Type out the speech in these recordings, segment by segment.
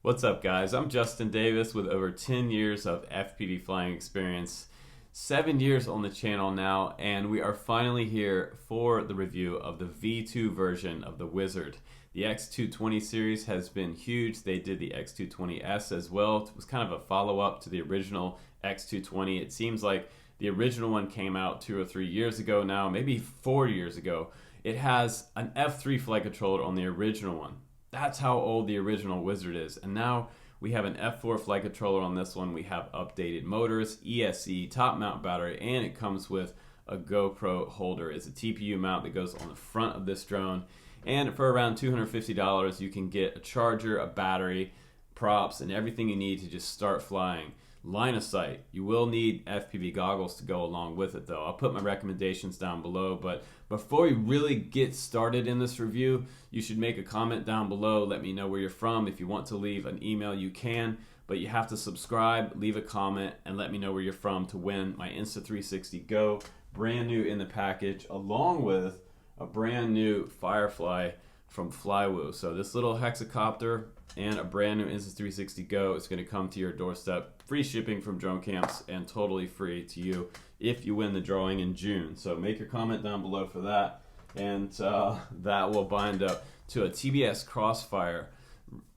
What's up, guys? I'm Justin Davis with over 10 years of FPV flying experience, 7 years on the channel now, and we are finally here for the review of the V2 version of the Wizard. The X220 series has been huge. They did the X220S as well. It was kind of a follow-up to the original X220. It seems like the original one came out 2 or 3 years ago now, maybe 4 years ago. It has an F3 flight controller on the original one. That's how old the original Wizard is. And now we have an F4 flight controller on this one. We have updated motors, ESC, top mount battery, and it comes with a GoPro holder. It's a TPU mount that goes on the front of this drone. And for around $250, you can get a charger, a battery, props, and everything you need to just start flying. Line of sight. You will need FPV goggles to go along with it though. I'll put my recommendations down below, but before we really get started in this review, you should make a comment down below. Let me know where you're from. If you want to leave an email, you can, but you have to subscribe, leave a comment, and let me know where you're from to win my Insta360 Go, brand new in the package, along with a brand new Firefly from Flywoo. So this little hexacopter and a brand new Insta360 Go is going to come to your doorstep. Free shipping from Drone Camps and totally free to you if you win the drawing in June. So make your comment down below for that, and that will bind up to a TBS Crossfire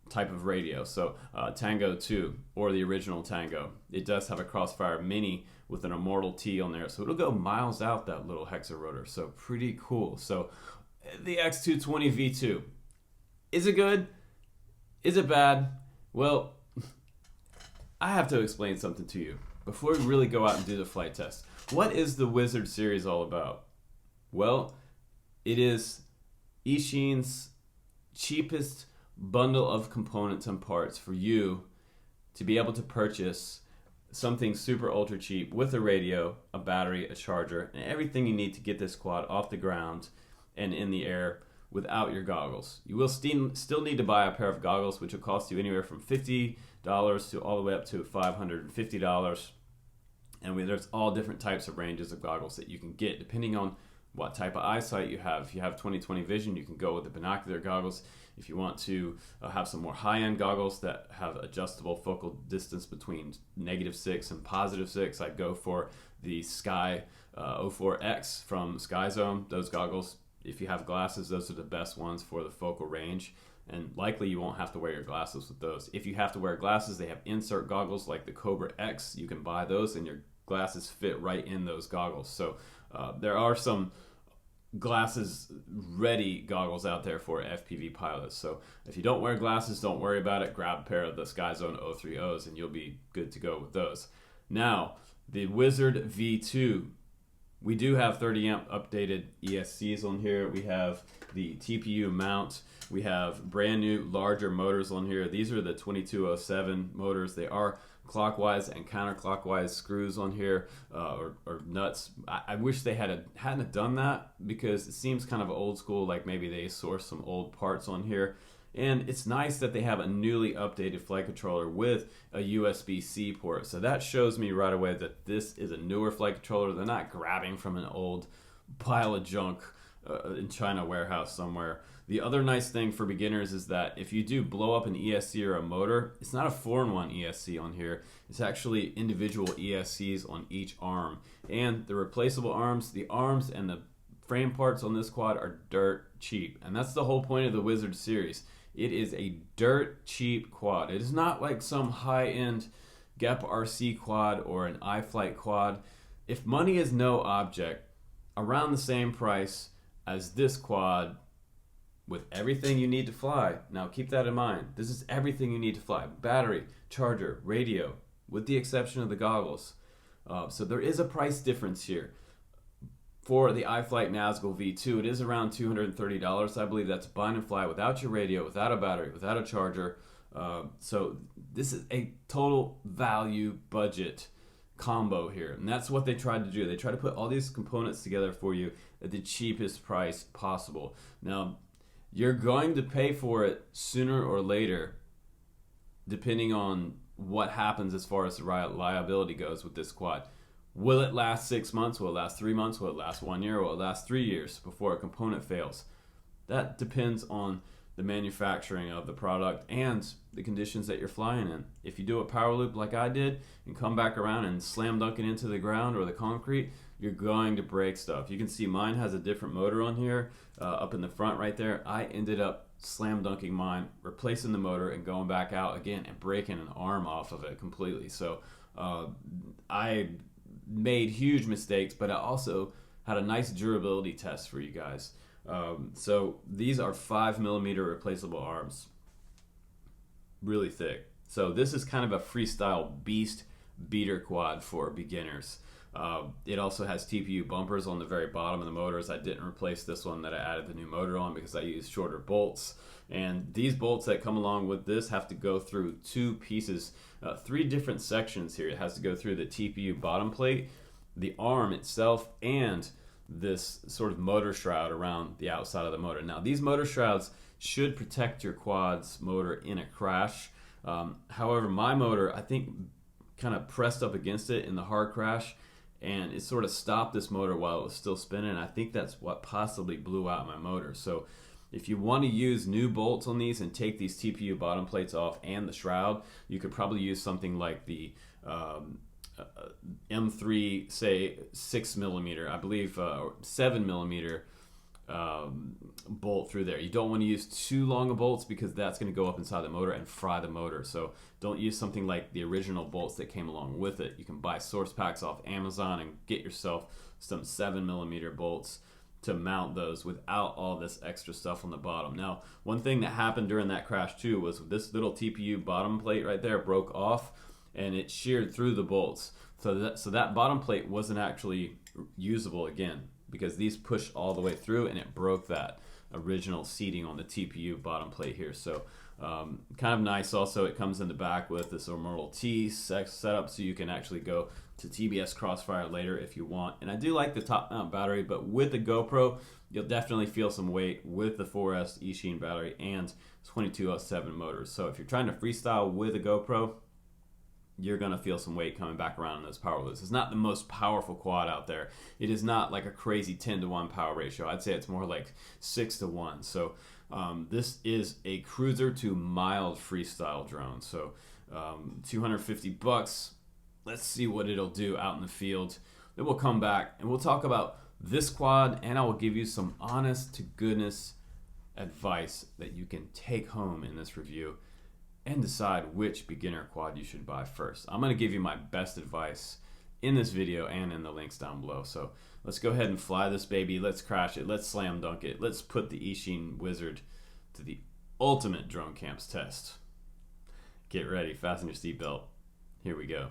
type of radio. So Tango 2 or the original Tango. It does have a Crossfire Mini with an Immortal T on there, so it'll go miles out, that little hexa rotor. So pretty cool. So the X220 V2, is it good? Is it bad? Well, I have to explain something to you before we really go out and do the flight test. What is the Wizard series all about? Well, it is Eachine's cheapest bundle of components and parts for you to be able to purchase something super ultra cheap with a radio, a battery, a charger, and everything you need to get this quad off the ground and in the air without your goggles. You will still need to buy a pair of goggles, which will cost you anywhere from $50 to all the way up to $550. And there's all different types of ranges of goggles that you can get depending on what type of eyesight you have. If you have 20/20 vision, you can go with the binocular goggles. If you want to have some more high-end goggles that have adjustable focal distance between -6 and +6, I'd go for the Sky 04X from SkyZone. Those goggles, if you have glasses, those are the best ones for the focal range, and likely you won't have to wear your glasses with those. If you have to wear glasses, they have insert goggles like the Cobra X. You can buy those and your glasses fit right in those goggles. So there are some glasses ready goggles out there for FPV pilots. So if you don't wear glasses, don't worry about it. Grab a pair of the SkyZone 030s and you'll be good to go with those. Now, the Wizard V2. We do have 30 amp updated ESCs on here. We have the TPU mount. We have brand new larger motors on here. These are the 2207 motors. They are clockwise and counterclockwise screws on here, or nuts. I wish they hadn't done that, because it seems kind of old school, like maybe they sourced some old parts on here. And it's nice that they have a newly updated flight controller with a USB-C port. So that shows me right away that this is a newer flight controller. They're not grabbing from an old pile of junk in China warehouse somewhere. The other nice thing for beginners is that if you do blow up an ESC or a motor, it's not a 4-in-1 ESC on here. It's actually individual ESCs on each arm. And the replaceable arms, the arms and the frame parts on this quad are dirt cheap. And that's the whole point of the Wizard series. It is a dirt cheap quad. It is not like some high-end GEP RC quad or an iFlight quad. If money is no object, around the same price as this quad with everything you need to fly. Now keep that in mind. This is everything you need to fly. Battery, charger, radio, with the exception of the goggles. So there is a price difference here. For the iFlight Nazgul V2, it is around $230. I believe that's bind and fly without your radio, without a battery, without a charger. So this is a total value budget combo here. And that's what they tried to do. They tried to put all these components together for you at the cheapest price possible. Now, you're going to pay for it sooner or later, depending on what happens as far as the reliability goes with this quad. Will it last 6 months? Will it last 3 months? Will it last 1 year? Will it last 3 years before a component fails? That depends on the manufacturing of the product and the conditions that you're flying in. If you do a power loop like I did and come back around and slam dunk it into the ground or the concrete, you're going to break stuff. You can see mine has a different motor on here up in the front right there. I ended up slam dunking mine, replacing the motor and going back out again and breaking an arm off of it completely. So I made huge mistakes, but I also had a nice durability test for you guys. So these are 5mm replaceable arms, really thick. So this is kind of a freestyle beast beater quad for beginners. It also has TPU bumpers on the very bottom of the motors. I didn't replace this one that I added the new motor on because I used shorter bolts. And these bolts that come along with this have to go through two pieces, 3 different sections here. It has to go through the TPU bottom plate, the arm itself, and this sort of motor shroud around the outside of the motor. Now these motor shrouds should protect your quad's motor in a crash. However, my motor, I think, kind of pressed up against it in the hard crash, and it sort of stopped this motor while it was still spinning. I think that's what possibly blew out my motor. So if you want to use new bolts on these and take these TPU bottom plates off and the shroud, you could probably use something like the M3, say 6mm, I believe 7mm bolt through there. You don't want to use too long of bolts because that's going to go up inside the motor and fry the motor. So don't use something like the original bolts that came along with it. You can buy source packs off Amazon and get yourself some 7mm bolts to mount those without all this extra stuff on the bottom. Now, one thing that happened during that crash too was this little TPU bottom plate right there broke off and it sheared through the bolts. So that bottom plate wasn't actually usable again because these pushed all the way through and it broke that original seating on the TPU bottom plate here. So kind of nice. Also, it comes in the back with this Immortal T setup, so you can actually go to TBS Crossfire later if you want. And I do like the top mount battery, but with the GoPro, you'll definitely feel some weight with the 4S Eachine battery and 2207 motors. So if you're trying to freestyle with a GoPro, you're going to feel some weight coming back around in those power loops. It's not the most powerful quad out there. It is not like a crazy 10-to-1 power ratio. I'd say it's more like 6-to-1. So this is a cruiser to mild freestyle drone. So $250. Let's see what it'll do out in the field. Then we'll come back and we'll talk about this quad, and I will give you some honest to goodness advice that you can take home in this review and decide which beginner quad you should buy first. I'm going to give you my best advice in this video and in the links down below. So let's go ahead and fly this baby. Let's crash it. Let's slam dunk it. Let's put the Eachine Wizard to the ultimate drone camps test. Get ready. Fasten your seatbelt. Here we go.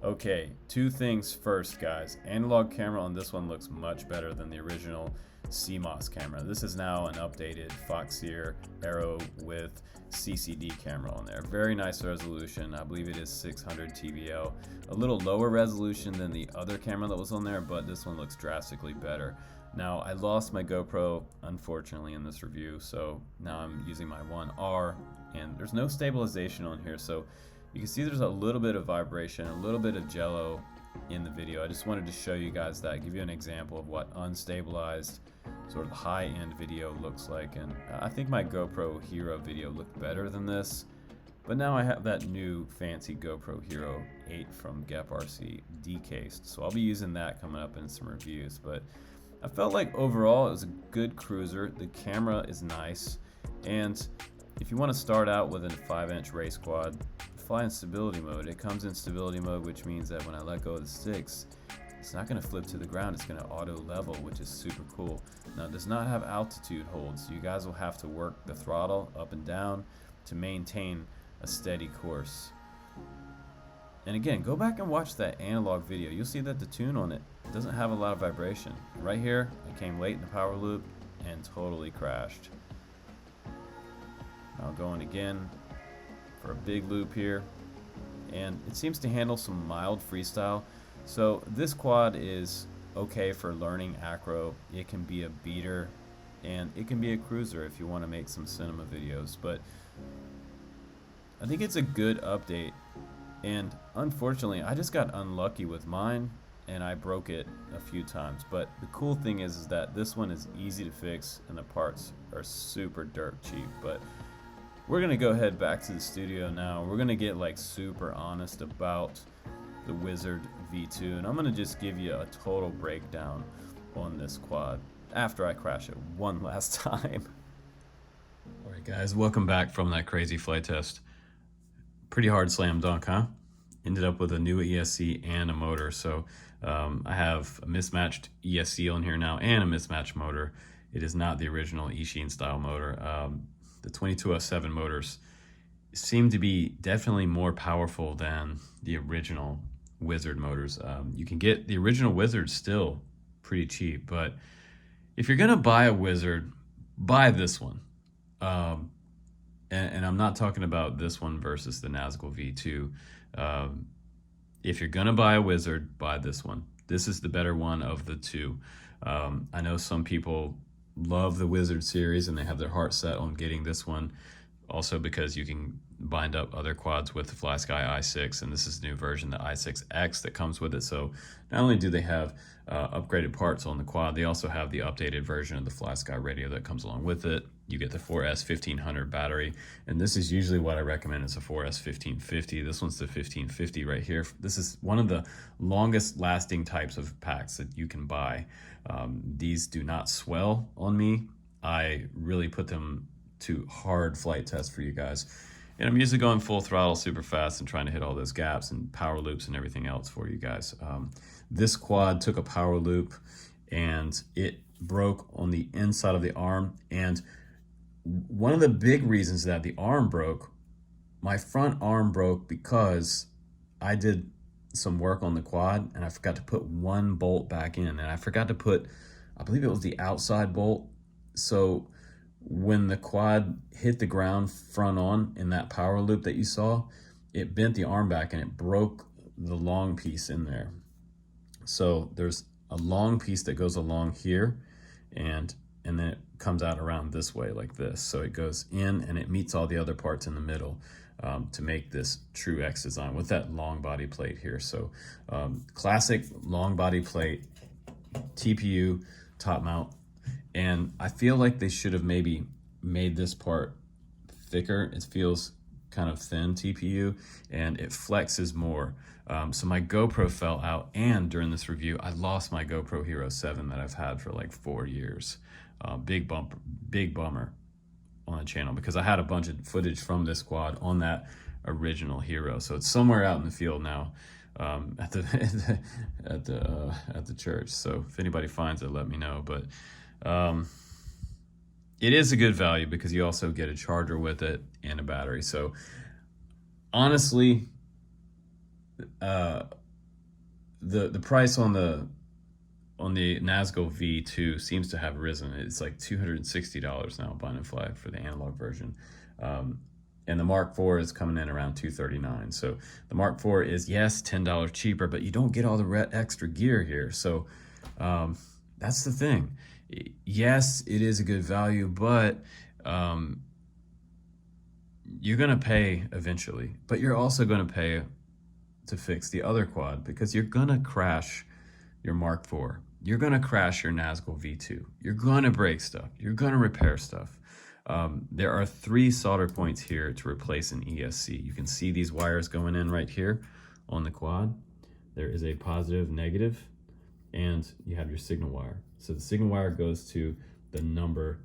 Okay, 2 things first, guys. Analog camera on this one looks much better than the original CMOS camera. This is now an updated Foxeer Aero with CCD camera on there. Very nice resolution. I believe it is 600 TBL. A little lower resolution than the other camera that was on there, but this one looks drastically better. Now, I lost my GoPro, unfortunately, in this review, so now I'm using my 1R, and there's no stabilization on here, so you can see there's a little bit of vibration, a little bit of jello in the video. I just wanted to show you guys that, give you an example of what unstabilized sort of high-end video looks like. And I think my GoPro Hero video looked better than this, but now I have that new fancy GoPro Hero 8 from Gep RC decased, so I'll be using that coming up in some reviews. But I felt like overall it was a good cruiser. The camera is nice, and if you want to start out with a 5-inch race quad, fly in stability mode. It comes in stability mode, which means that when I let go of the sticks, it's not going to flip to the ground. It's going to auto level, which is super cool. Now, it does not have altitude holds. You guys will have to work the throttle up and down to maintain a steady course. And again, go back and watch that analog video. You'll see that the tune on it doesn't have a lot of vibration. Right here, I came late in the power loop and totally crashed. Now going again for a big loop here, and it seems to handle some mild freestyle. So this quad is okay for learning acro. It can be a beater and it can be a cruiser if you want to make some cinema videos, but I think it's a good update. And unfortunately, I just got unlucky with mine. and I broke it a few times. But the cool thing is that this one is easy to fix and the parts are super dirt cheap. But we're gonna go ahead back to the studio now. We're gonna get like super honest about the Wizard V2, and I'm gonna just give you a total breakdown on this quad after I crash it one last time. All right, guys, welcome back from that crazy flight test. Pretty hard slam dunk, huh? Ended up with a new ESC and a motor. So I have a mismatched ESC on here now and a mismatched motor. It is not the original Eachine style motor. The 2207 motors seem to be definitely more powerful than the original Wizard motors. You can get the original Wizard still pretty cheap, but if you're gonna buy a Wizard, buy this one. And I'm not talking about this one versus the Nazgul V2. If you're gonna buy a Wizard, buy this one. This is the better one of the two. I know some people love the Wizard series and they have their heart set on getting this one, also because you can bind up other quads with the FlySky i6, and this is the new version, the i6X, that comes with it. So not only do they have upgraded parts on the quad, they also have the updated version of the FlySky radio that comes along with it. You get the 4S 1500 battery, and this is usually what I recommend. It's a 4S 1550. This one's the 1550 right here. This is one of the longest lasting types of packs that you can buy. These do not swell on me. I really put them to hard flight tests for you guys. And I'm usually going full throttle super fast and trying to hit all those gaps and power loops and everything else for you guys. This quad took a power loop and it broke on the inside of the arm. And one of the big reasons that the arm broke, my front arm broke because I did some work on the quad and I forgot to put one bolt back in, and I forgot to put, I believe it was the outside bolt. So when the quad hit the ground front on in that power loop that you saw, it bent the arm back and it broke the long piece in there. So there's a long piece that goes along here, and then it comes out around this way like this. So it goes in and it meets all the other parts in the middle to make this true X design with that long body plate here. So classic long body plate, TPU, top mount. And I feel like they should have maybe made this part thicker. It feels kind of thin TPU and it flexes more. So my GoPro fell out, and during this review, I lost my GoPro Hero 7 that I've had for like 4 years. Big bummer on the channel, because I had a bunch of footage from this quad on that original Hero. So it's somewhere out in the field now at the church. So if anybody finds it, let me know. But it is a good value because you also get a charger with it and a battery. So honestly, the price on the Nazgul V2 seems to have risen. It's like $260 now, bind and fly, for the analog version. And the Mark IV is coming in around $239. So the Mark IV is, yes, $10 cheaper, but you don't get all the extra gear here. So that's the thing. Yes, it is a good value, but you're gonna pay eventually. But you're also gonna pay to fix the other quad, because you're gonna crash your Mark IV. You're gonna crash your Nazgul V2. You're gonna break stuff. You're gonna repair stuff. There are 3 solder points here to replace an ESC. You can see these wires going in right here on the quad. There is a positive, negative, and you have your signal wire. So the signal wire goes to the number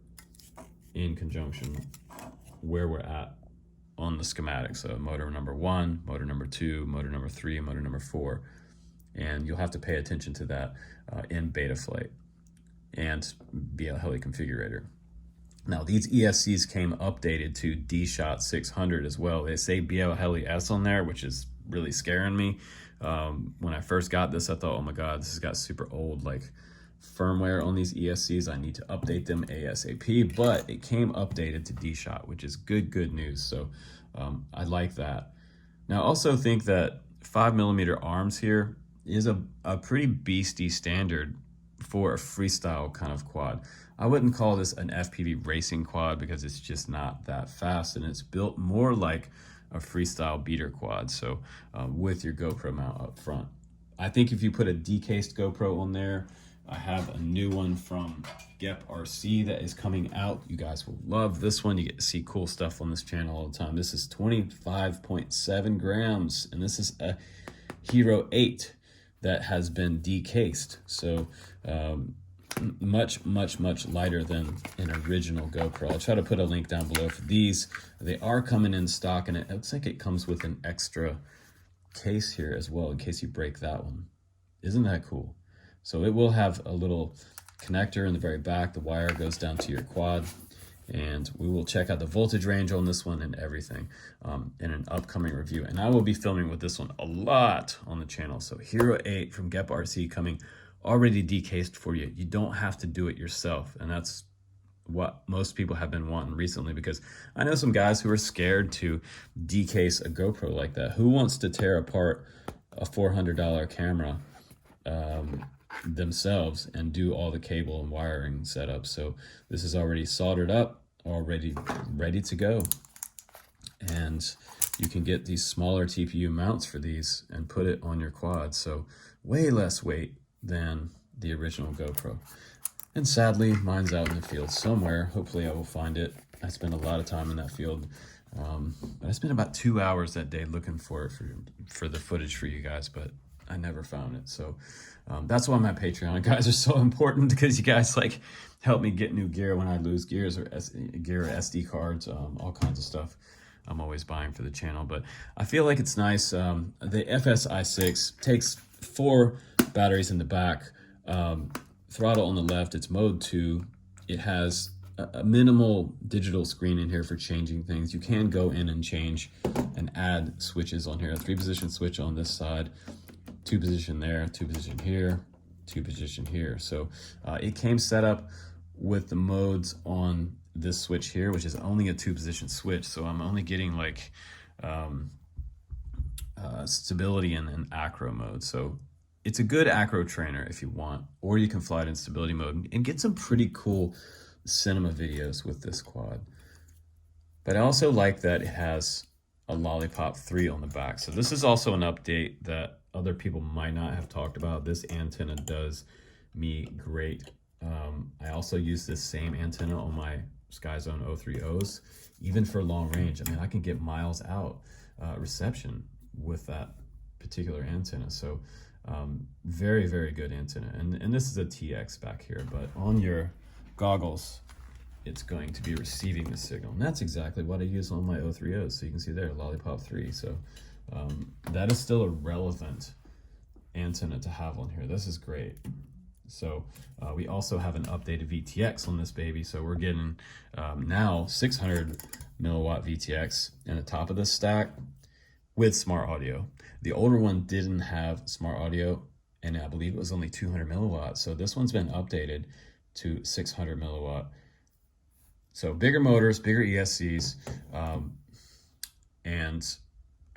in conjunction where we're at on the schematic. So motor number 1, motor number 2, motor number 3, and motor number 4. And you'll have to pay attention to that in Betaflight and BL Heli Configurator. Now these ESCs came updated to D-Shot 600 as well. They say BL Heli S on there, which is really scaring me. When I first got this, I thought, oh my God, this has got super old like firmware on these ESCs. I need to update them ASAP, but it came updated to D-Shot, which is good news. So I like that. Now I also think that 5mm arms here is a pretty beastie standard for a freestyle kind of quad. I wouldn't call this an FPV racing quad because it's just not that fast, and it's built more like a freestyle beater quad. So with your GoPro mount up front. I think if you put a decased GoPro on there, I have a new one from Gep RC that is coming out. You guys will love this one. You get to see cool stuff on this channel all the time. This is 25.7 grams, and this is a Hero 8 that has been decased. So much lighter than an original GoPro. I'll try to put a link down below for these. They are coming in stock, and it looks like it comes with an extra case here as well in case you break that one. Isn't that cool? So it will have a little connector in the very back. The wire goes down to your quad, and we will check out the voltage range on this one and everything in an upcoming review. And I will be filming with this one a lot on the channel. So Hero 8 from Gep RC coming already decased for you. You don't have to do it yourself, and that's what most people have been wanting recently, because I know some guys who are scared to decase a GoPro like that. Who wants to tear apart a $400 camera themselves and do all the cable and wiring setup? So this is already soldered up, already ready to go. And you can get these smaller TPU mounts for these and put it on your quad. So way less weight than the original GoPro. And sadly, mine's out in the field somewhere. Hopefully I will find it. I spend a lot of time in that field. But I spent about 2 hours that day looking for it for the footage for you guys, but I never found it. So that's why my Patreon guys are so important, because you guys like help me get new gear when I lose gears or gear or SD cards, all kinds of stuff I'm always buying for the channel. But I feel like it's nice. The FSi6 takes 4 batteries in the back. Throttle on the left, it's mode 2. It has a minimal digital screen in here for changing things. You can go in and change and add switches on here. A 3-position switch on this side, 2-position there, 2-position here, 2-position here. So it came set up with the modes on this switch here, which is only a 2-position switch. So I'm only getting like stability and acro mode. So it's a good acro trainer if you want, or you can fly it in stability mode and get some pretty cool cinema videos with this quad. But I also like that it has a Lollipop 3 on the back. So this is also an update that other people might not have talked about. This antenna does me great. I also use this same antenna on my SkyZone 030s, even for long range. I mean, I can get miles out reception with that particular antenna. So very good antenna. And this is a TX back here, but on your goggles, it's going to be receiving the signal. And that's exactly what I use on my 030s. So you can see there, Lollipop 3. So that is still a relevant antenna to have on here. This is great. So we also have an updated VTX on this baby. So we're getting now 600 milliwatt VTX in the top of this stack with smart audio. The older one didn't have smart audio, and I believe it was only 200 milliwatt. So this one's been updated to 600 milliwatt. So bigger motors, bigger ESCs, and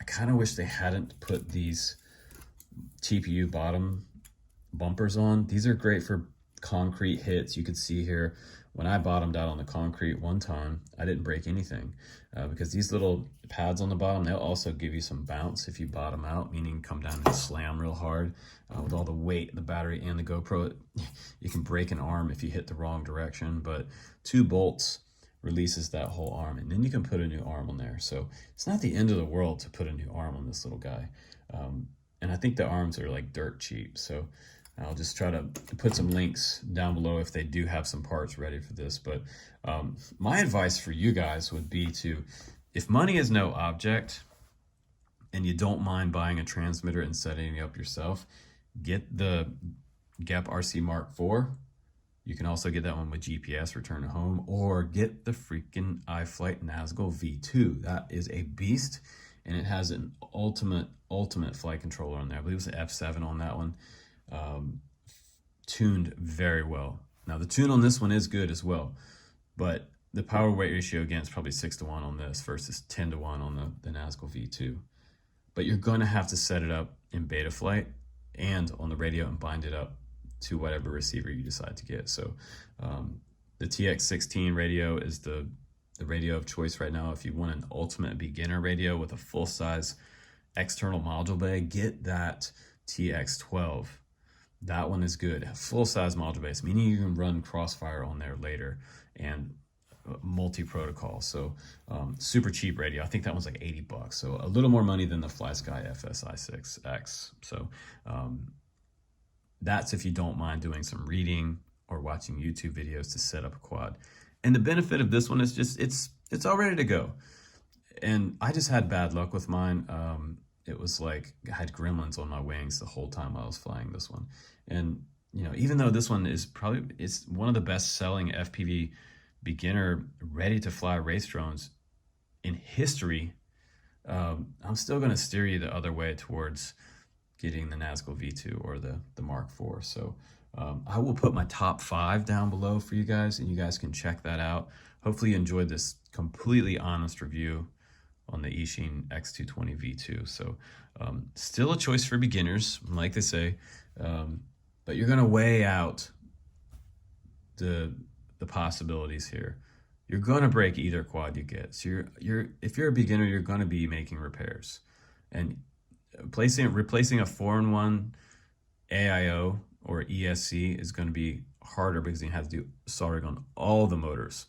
I kind of wish they hadn't put these TPU bottom bumpers on. These are great for concrete hits. You could see here when I bottomed out on the concrete one time, I didn't break anything because these little pads on the bottom, they'll also give you some bounce if you bottom out, meaning come down and slam real hard. With all the weight, the battery and the GoPro, you can break an arm if you hit the wrong direction, but 2 bolts releases that whole arm, and then you can put a new arm on there. So it's not the end of the world to put a new arm on this little guy. And I think the arms are like dirt cheap. So I'll just try to put some links down below if they do have some parts ready for this. But my advice for you guys would be to, if money is no object and you don't mind buying a transmitter and setting it up yourself, get the Gep RC Mark IV. You can also get that one with GPS, return to home, or get the freaking iFlight Nazgul V2. That is a beast, and it has an ultimate flight controller on there. I believe it was an F7 on that one. Tuned very well. Now the tune on this one is good as well, but the power weight ratio again is probably 6:1 on this versus 10:1 on the Nazgul V2. But you're going to have to set it up in Betaflight and on the radio and bind it up to whatever receiver you decide to get. So the TX16 radio is the radio of choice right now. If you want an ultimate beginner radio with a full-size external module bay, get that TX12. That one is good. Full-size module base, meaning you can run Crossfire on there later, and multi-protocol. So super cheap radio. I think that one's like 80 bucks. So a little more money than the FlySky FSI6X. So that's if you don't mind doing some reading or watching YouTube videos to set up a quad. And the benefit of this one is just it's all ready to go. And I just had bad luck with mine. It was like I had gremlins on my wings the whole time I was flying this one. And you know, even though this one is it's one of the best selling FPV beginner ready to fly race drones in history, I'm still going to steer you the other way towards getting the Nazgul V2 or the Mark IV. So I will put my top 5 down below for you guys, and you guys can check that out. Hopefully you enjoyed this completely honest review on the Eachine X220 V2. So still a choice for beginners, like they say, but you're going to weigh out the possibilities here. You're going to break either quad you get. So if you're a beginner, you're going to be making repairs, and replacing a 4-in-1 AIO or ESC is going to be harder because you have to do soldering on all the motors.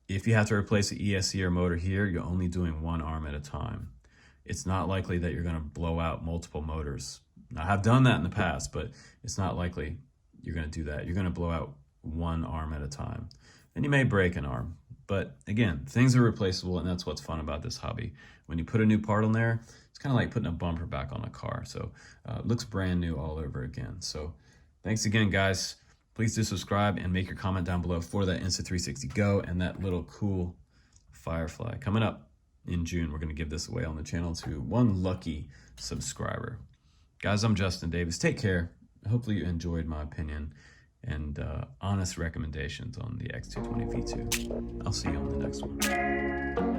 If you have to replace an ESC or motor here, you're only doing one arm at a time. It's not likely that you're going to blow out multiple motors. Now, I have done that in the past, but it's not likely you're going to do that. You're going to blow out one arm at a time. And you may break an arm. But again, things are replaceable, and that's what's fun about this hobby. When you put a new part on there, it's kind of like putting a bumper back on a car. So it looks brand new all over again. So thanks again, guys. Please do subscribe and make your comment down below for that Insta360 Go and that little cool Firefly. Coming up in June, we're going to give this away on the channel to one lucky subscriber. Guys, I'm Justin Davis. Take care. Hopefully you enjoyed my opinion and honest recommendations on the X220 V2. I'll see you on the next one.